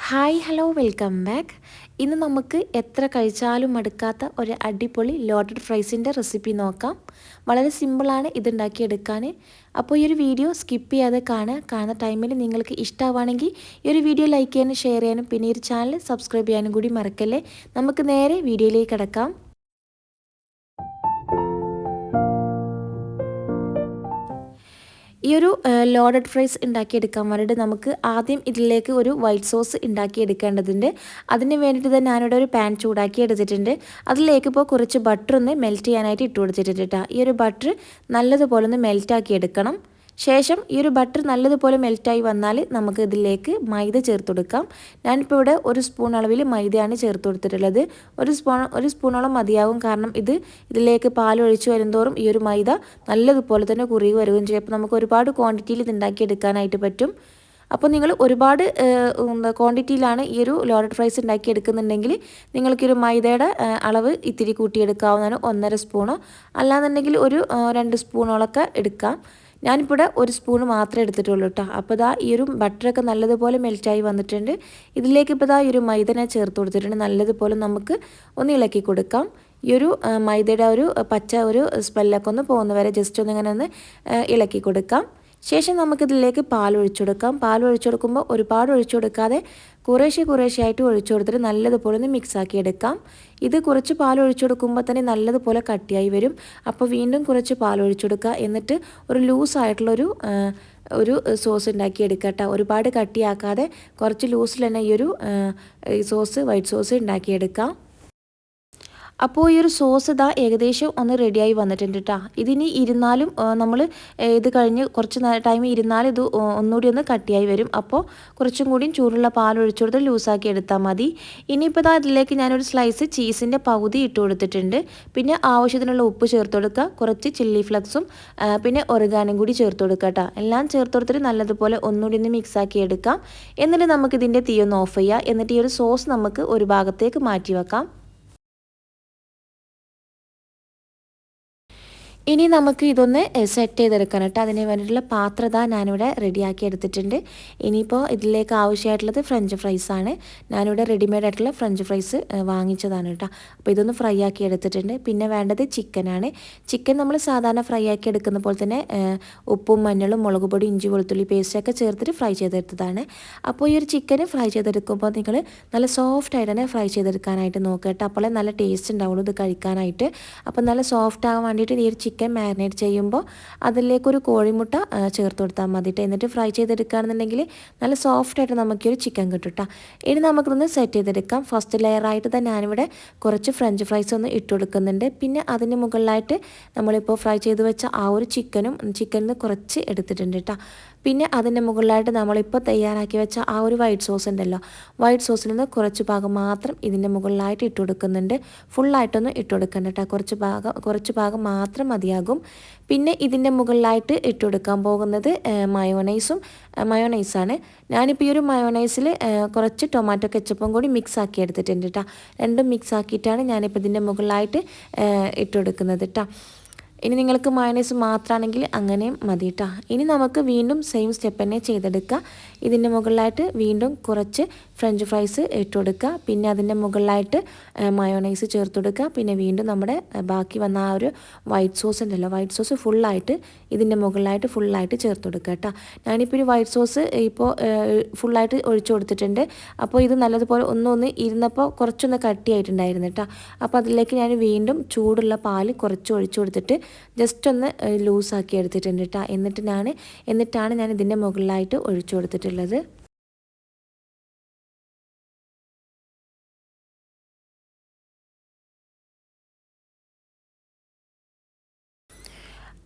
Hi hello welcome back. ഇന്ന് നമുക്ക് എത്ര കഴിച്ചാലും മടുക്കാത്ത ഒരു അടിപൊളി ലോഡഡ് ഫ്രൈസിൻ്റെ റെസിപ്പി നോക്കാം. വളരെ സിമ്പിളാണ് ഇതുണ്ടാക്കിയെടുക്കാൻ. അപ്പോൾ ഈ ഒരു വീഡിയോ സ്കിപ്പ് ചെയ്യാതെ കാണുന്ന ടൈമിൽ നിങ്ങൾക്ക് ഇഷ്ടമാവുകയാണെങ്കിൽ ഈ ഒരു വീഡിയോ ലൈക്ക് ചെയ്യാനും ഷെയർ ചെയ്യാനും പിന്നെ ഈ ഒരു ചാനൽ സബ്സ്ക്രൈബ് ചെയ്യാനും കൂടി മറക്കല്ലേ. നമുക്ക് നേരെ വീഡിയോയിലേക്ക് കിടക്കാം. ഈ ഒരു ലോഡഡ് ഫ്രൈസ് ഉണ്ടാക്കിയെടുക്കാൻ വേണ്ടിയിട്ട് നമുക്ക് ആദ്യം ഇതിലേക്ക് ഒരു വൈറ്റ് സോസ് ഉണ്ടാക്കിയെടുക്കേണ്ടതുണ്ട്. അതിന് വേണ്ടിയിട്ട് തന്നെ ഞാനിവിടെ ഒരു പാൻ ചൂടാക്കി എടുത്തിട്ടുണ്ട്. അതിലേക്ക് ഇപ്പോൾ കുറച്ച് ബട്ടർ ഒന്ന് മെൽറ്റ് ചെയ്യാനായിട്ട് ഇട്ട് കൊടുത്തിട്ടുണ്ട് കേട്ടോ. ഈ ഒരു ബട്ടർ നല്ലതുപോലെ ഒന്ന് മെൽറ്റാക്കി എടുക്കണം. ശേഷം ഈ ഒരു ബട്ടർ നല്ലതുപോലെ മെൽറ്റായി വന്നാൽ നമുക്ക് ഇതിലേക്ക് മൈദ ചേർത്ത് കൊടുക്കാം. ഞാനിപ്പോൾ ഇവിടെ ഒരു സ്പൂൺ അളവിൽ മൈദയാണ് ചേർത്ത് കൊടുത്തിട്ടുള്ളത്. ഒരു സ്പൂണോളം മതിയാവും. കാരണം ഇതിലേക്ക് പാൽ ഒഴിച്ച് വരുന്തോറും ഈ ഒരു മൈദ നല്ലതുപോലെ തന്നെ കുറുകി വരികയും ചെയ്യും. അപ്പോൾ നമുക്ക് ഒരുപാട് ക്വാണ്ടിറ്റിയിൽ ഇത് ഉണ്ടാക്കിയെടുക്കാനായിട്ട് പറ്റും. അപ്പോൾ നിങ്ങൾ ഒരുപാട് ക്വാണ്ടിറ്റിയിലാണ് ഈ ഒരു ലോഡഡ് ഫ്രൈസ് ഉണ്ടാക്കിയെടുക്കുന്നുണ്ടെങ്കിൽ നിങ്ങൾക്കൊരു മൈദയുടെ അളവ് ഇത്തിരി കൂട്ടിയെടുക്കാവുന്നതാണ്. 1.5 സ്പൂണോ അല്ലാന്നുണ്ടെങ്കിൽ ഒരു 2 സ്പൂണോളൊക്കെ എടുക്കാം. ഞാനിപ്പോൾ ഇവിടെ ഒരു സ്പൂൺ മാത്രമേ എടുത്തിട്ടുള്ളൂ കേട്ടോ. അപ്പോൾ ഇതാ ഈ ഒരു ബട്ടറൊക്കെ നല്ലതുപോലെ മെൽറ്റായി വന്നിട്ടുണ്ട്. ഇതിലേക്ക് ഇപ്പോൾ ഇതാ ഈ ഒരു മൈദ ചേർത്ത് കൊടുത്തിട്ടുണ്ട്. നല്ലതുപോലെ നമുക്ക് ഒന്ന് ഇളക്കി കൊടുക്കാം. ഈ ഒരു മൈദയുടെ ഒരു പച്ച ഒരു സ്മെല്ലൊക്കെ ഒന്ന് പോകുന്ന വരെ ജസ്റ്റ് ഒന്ന് ഇങ്ങനെ ഒന്ന് ഇളക്കി കൊടുക്കാം. ശേഷം നമുക്കിതിലേക്ക് പാൽ ഒഴിച്ചു കൊടുക്കാം. പാൽ ഒഴിച്ചു കൊടുക്കുമ്പോൾ ഒരുപാട് ഒഴിച്ചു കൊടുക്കാതെ കുറേശ്ശെയായിട്ട് ഒഴിച്ചു കൊടുത്തിട്ട് നല്ലതുപോലെ ഒന്ന് മിക്സാക്കി എടുക്കാം. ഇത് കുറച്ച് പാൽ ഒഴിച്ചു കൊടുക്കുമ്പോൾ തന്നെ നല്ലതുപോലെ കട്ടിയായി വരും. അപ്പോൾ വീണ്ടും കുറച്ച് പാൽ ഒഴിച്ചു കൊടുക്കുക. എന്നിട്ട് ഒരു ലൂസായിട്ടുള്ളൊരു സോസ് ഉണ്ടാക്കിയെടുക്കുക കേട്ടോ. ഒരുപാട് കട്ടിയാക്കാതെ കുറച്ച് ലൂസിൽ തന്നെ ഈ ഒരു വൈറ്റ് സോസ് ഉണ്ടാക്കിയെടുക്കാം. അപ്പോൾ ഈ ഒരു സോസ് ഇതാ ഏകദേശം ഒന്ന് റെഡിയായി വന്നിട്ടുണ്ട് കേട്ടോ. ഇതിനി ഇരുന്നാലും നമ്മൾ ഇത് കഴിഞ്ഞ് കുറച്ച് ടൈം ഇരുന്നാലും ഇത് ഒന്നുകൂടി ഒന്ന് കട്ടിയായി വരും. അപ്പോൾ കുറച്ചും കൂടി ചൂടുള്ള പാൽ ഒഴിച്ചു കൊടുത്ത് ലൂസാക്കി എടുത്താൽ മതി. ഇനിയിപ്പോൾ ഇതാ ഇതിലേക്ക് ഞാനൊരു സ്ലൈസ് ചീസിൻ്റെ പകുതി ഇട്ട് കൊടുത്തിട്ടുണ്ട്. പിന്നെ ആവശ്യത്തിനുള്ള ഉപ്പ് ചേർത്ത് കൊടുക്കുക. കുറച്ച് ചില്ലി ഫ്ലക്സും പിന്നെ ഒറിഗാനും കൂടി ചേർത്ത് കൊടുക്കുക കേട്ടോ. എല്ലാം ചേർത്ത് കൊടുത്തിട്ട് നല്ലതുപോലെ ഒന്നുകൂടി ഒന്ന് മിക്സാക്കി എടുക്കാം. എന്നിട്ട് നമുക്കിതിൻ്റെ തീ ഒന്ന് ഓഫ് ചെയ്യാം. എന്നിട്ട് ഈ ഒരു സോസ് നമുക്ക് ഒരു ഭാഗത്തേക്ക് മാറ്റി വെക്കാം. ഇനി നമുക്ക് ഇതൊന്ന് സെറ്റ് ചെയ്തെടുക്കണം കേട്ടോ. അതിന് വേണ്ടിയിട്ടുള്ള പാത്രത ഞാനിവിടെ റെഡിയാക്കി എടുത്തിട്ടുണ്ട്. ഇനിയിപ്പോൾ ഇതിലേക്ക് ആവശ്യമായിട്ടുള്ളത് ഫ്രഞ്ച് ഫ്രൈസാണ്. ഞാനിവിടെ റെഡിമെയ്ഡ് ആയിട്ടുള്ള ഫ്രഞ്ച് ഫ്രൈസ് വാങ്ങിച്ചതാണ് കേട്ടോ. അപ്പോൾ ഇതൊന്ന് ഫ്രൈ ആക്കി എടുത്തിട്ടുണ്ട്. പിന്നെ വേണ്ടത് ചിക്കനാണ്. ചിക്കൻ നമ്മൾ സാധാരണ ഫ്രൈ ആക്കി എടുക്കുന്ന പോലെ തന്നെ ഉപ്പും മഞ്ഞളും മുളക് പൊടി ഇഞ്ചി വെളുത്തുള്ളി പേസ്റ്റൊക്കെ ചേർത്തിട്ട് ഫ്രൈ ചെയ്തെടുത്തതാണ്. അപ്പോൾ ഈ ഒരു ചിക്കൻ ഫ്രൈ ചെയ്തെടുക്കുമ്പോൾ നിങ്ങൾ നല്ല സോഫ്റ്റായിട്ട് തന്നെ ഫ്രൈ ചെയ്തെടുക്കാനായിട്ട് നോക്കുക കേട്ടോ. അപ്പോഴേ നല്ല ടേസ്റ്റ് ഉണ്ടാവുള്ളൂ ഇത് കഴിക്കാനായിട്ട്. അപ്പോൾ നല്ല സോഫ്റ്റ് ആകാൻ വേണ്ടിയിട്ട് ഈ ഒരു ചിക്കൻ മാരിനേറ്റ് ചെയ്യുമ്പോൾ അതിലേക്കൊരു കോഴിമുട്ട ചേർത്ത് കൊടുത്താൽ മതിയിട്ട്. എന്നിട്ട് ഫ്രൈ ചെയ്തെടുക്കുകയാണെന്നുണ്ടെങ്കിൽ നല്ല സോഫ്റ്റായിട്ട് നമുക്കൊരു ചിക്കൻ കിട്ടും കേട്ടോ. ഇനി നമുക്കിതൊന്ന് സെറ്റ് ചെയ്തെടുക്കാം. ഫസ്റ്റ് ലെയറായിട്ട് തന്നെ ഞാനിവിടെ കുറച്ച് ഫ്രഞ്ച് ഫ്രൈസ് ഒന്ന് ഇട്ട് കൊടുക്കുന്നുണ്ട്. പിന്നെ അതിന് മുകളിലായിട്ട് നമ്മളിപ്പോൾ ഫ്രൈ ചെയ്ത് വെച്ച ആ ഒരു ചിക്കനിൽ കുറച്ച് എടുത്തിട്ടുണ്ട് കേട്ടോ. പിന്നെ അതിൻ്റെ മുകളിലായിട്ട് നമ്മളിപ്പോൾ തയ്യാറാക്കി വെച്ച ആ ഒരു വൈറ്റ് സോസ് ഉണ്ടല്ലോ, വൈറ്റ് സോസിൽ നിന്ന് കുറച്ച് ഭാഗം മാത്രം ഇതിൻ്റെ മുകളിലായിട്ട് ഇട്ട് കൊടുക്കുന്നുണ്ട്. ഫുള്ളായിട്ടൊന്നും ഇട്ട് കൊടുക്കണ്ട കേട്ടോ. കുറച്ച് ഭാഗം മാത്രം മതിയാകും. പിന്നെ ഇതിൻ്റെ മുകളിലായിട്ട് ഇട്ട് കൊടുക്കാൻ പോകുന്നത് മയോണൈസാണ്. ഞാനിപ്പോൾ ഈ ഒരു മയോണൈസിൽ കുറച്ച് ടൊമാറ്റോ കെച്ചപ്പും കൂടി മിക്സ് ആക്കി എടുത്തിട്ടുണ്ട് കേട്ടോ. രണ്ടും മിക്സ് ആക്കിയിട്ടാണ് ഞാനിപ്പോൾ ഇതിൻ്റെ മുകളിലായിട്ട് ഇട്ട് കൊടുക്കുന്നത് കേട്ടോ. ഇനി നിങ്ങൾക്ക് മയോണൈസ് മാത്രമാണെങ്കിൽ അങ്ങനെയും മതി കേട്ടോ. ഇനി നമുക്ക് വീണ്ടും സെയിം സ്റ്റെപ്പ് തന്നെ ചെയ്തെടുക്കുക. ഇതിൻ്റെ മുകളിലായിട്ട് വീണ്ടും കുറച്ച് ഫ്രഞ്ച് ഫ്രൈസ് ഇട്ട് കൊടുക്കുക. പിന്നെ അതിൻ്റെ മുകളിലായിട്ട് മയോണൈസ് ചേർത്ത് കൊടുക്കുക. പിന്നെ വീണ്ടും നമ്മുടെ ബാക്കി വന്ന ആ ഒരു വൈറ്റ് സോസ് ഉണ്ടല്ലോ, വൈറ്റ് സോസ് ഫുള്ളായിട്ട് ഇതിൻ്റെ മുകളിലായിട്ട് ഫുള്ളായിട്ട് ചേർത്ത് കൊടുക്കുക കേട്ടോ. ഞാനിപ്പോൾ ഒരു വൈറ്റ് സോസ് ഇപ്പോൾ ഫുള്ളായിട്ട് ഒഴിച്ചു കൊടുത്തിട്ടുണ്ട്. അപ്പോൾ ഇത് നല്ലതുപോലെ ഒന്ന് ഇരുന്നപ്പോൾ കുറച്ചൊന്ന് കട്ടിയായിട്ടുണ്ടായിരുന്നു കേട്ടോ. അപ്പോൾ അതിലേക്ക് ഞാൻ വീണ്ടും ചൂടുള്ള പാല് കുറച്ച് ഒഴിച്ചു കൊടുത്തിട്ട് ജസ്റ്റ് ഒന്ന് ലൂസാക്കി എടുത്തിട്ടുണ്ട് കേട്ടോ. എന്നിട്ടാണ് ഞാൻ ഇതിൻ്റെ മുകളിലായിട്ട് ഒഴിച്ചു കൊടുത്തിട്ടുള്ളത്.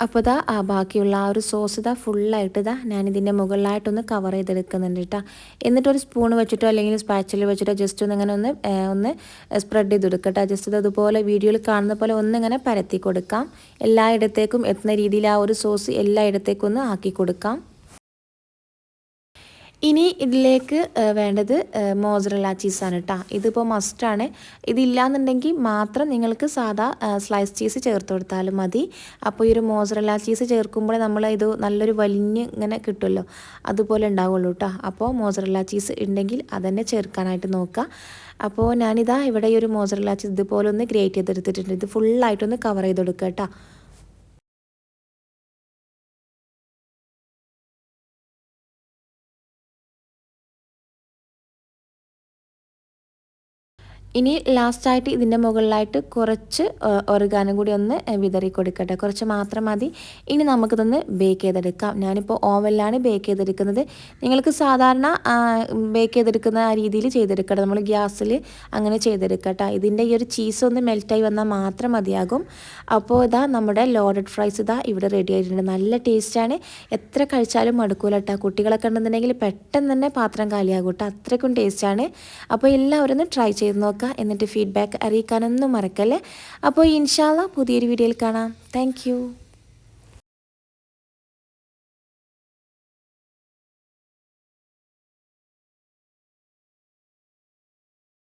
അപ്പോൾ ബാക്കിയുള്ള ആ ഒരു സോസ് ഫുള്ളായിട്ട് ഞാനിതിൻ്റെ മുകളിലായിട്ടൊന്ന് കവർ ചെയ്തെടുക്കുന്നുണ്ട് കേട്ടോ. എന്നിട്ടൊരു സ്പൂൺ വെച്ചിട്ടോ അല്ലെങ്കിൽ സ്പാച്ചിൽ വെച്ചിട്ടോ ജസ്റ്റ് ഒന്ന് സ്പ്രെഡ് ചെയ്ത് കൊടുക്കട്ടോ. ജസ്റ്റ് അതുപോലെ വീഡിയോയിൽ കാണുന്ന പോലെ ഒന്നിങ്ങനെ പരത്തി കൊടുക്കാം. എല്ലായിടത്തേക്കും എത്തുന്ന രീതിയിൽ ആ ഒരു സോസ് എല്ലായിടത്തേക്കും ഒന്ന് ആക്കി കൊടുക്കാം. ഇനി ഇതിലേക്ക് വേണ്ടത് മോസറല്ല ചീസാണ് കേട്ടോ. ഇതിപ്പോൾ മസ്റ്റാണ്. ഇതില്ലാന്നുണ്ടെങ്കിൽ മാത്രം നിങ്ങൾക്ക് സാധാ സ്ലൈസ് ചീസ് ചേർത്ത് കൊടുത്താലും മതി. അപ്പോൾ ഈ ഒരു മോസറല്ല ചീസ് ചേർക്കുമ്പോൾ നമ്മൾ ഇത് നല്ലൊരു വലിഞ്ഞ് ഇങ്ങനെ കിട്ടുമല്ലോ, അതുപോലെ ഉണ്ടാവുള്ളൂ കേട്ടോ. അപ്പോൾ മോസറല്ല ചീസ് ഉണ്ടെങ്കിൽ അതന്നെ ചേർക്കാനായിട്ട് നോക്കുക. അപ്പോൾ ഞാനിതാ ഇവിടെ ഈ ഒരു മോസറല്ല ചീസ് ഇതുപോലെ ഒന്ന് ഗ്രേറ്റ് ചെയ്തെടുത്തിട്ടുണ്ട്. ഇത് ഫുള്ളായിട്ടൊന്ന് കവർ ചെയ്ത് കൊടുക്കുക കേട്ടോ. ഇനി ലാസ്റ്റായിട്ട് ഇതിൻ്റെ മുകളിലായിട്ട് കുറച്ച് ഒറിഗാനും കൂടി ഒന്ന് വിതറി കൊടുക്കട്ടെ. കുറച്ച് മാത്രം മതി. ഇനി നമുക്കിതൊന്ന് ബേക്ക് ചെയ്തെടുക്കാം. ഞാനിപ്പോൾ ഓവനിലാണ് ബേക്ക് ചെയ്തെടുക്കുന്നത്. നിങ്ങൾക്ക് സാധാരണ ബേക്ക് ചെയ്തെടുക്കുന്ന ആ രീതിയിൽ ചെയ്തെടുക്കട്ടെ. നമ്മൾ ഗ്യാസിൽ അങ്ങനെ ചെയ്തെടുക്കട്ടെ. ഇതിൻ്റെ ഈ ഒരു ചീസ് ഒന്ന് മെൽറ്റായി വന്നാൽ മാത്രം മതിയാകും. അപ്പോൾ ഇതാ നമ്മുടെ ലോഡഡ് ഫ്രൈസ് ഇതാ ഇവിടെ റെഡി ആയിട്ടുണ്ട്. നല്ല ടേസ്റ്റാണ്. എത്ര കഴിച്ചാലും മടുക്കൂല കേട്ടോ. കുട്ടികളൊക്കെ ഉണ്ടെന്നുണ്ടെങ്കിൽ പെട്ടെന്ന് തന്നെ പാത്രം കാലിയാകും കേട്ടോ. അത്രയ്ക്കും ടേസ്റ്റാണ്. അപ്പോൾ എല്ലാവരും ഒന്ന് ട്രൈ ചെയ്ത് നോക്കുക. എന്നിട്ട് ഫീഡ്ബാക്ക് അറിയിക്കാനൊന്നും മറക്കല്ലേ. അപ്പോൾ ഇൻഷാ അല്ലാഹ് പുതിയൊരു വീഡിയോയിൽ കാണാം. താങ്ക്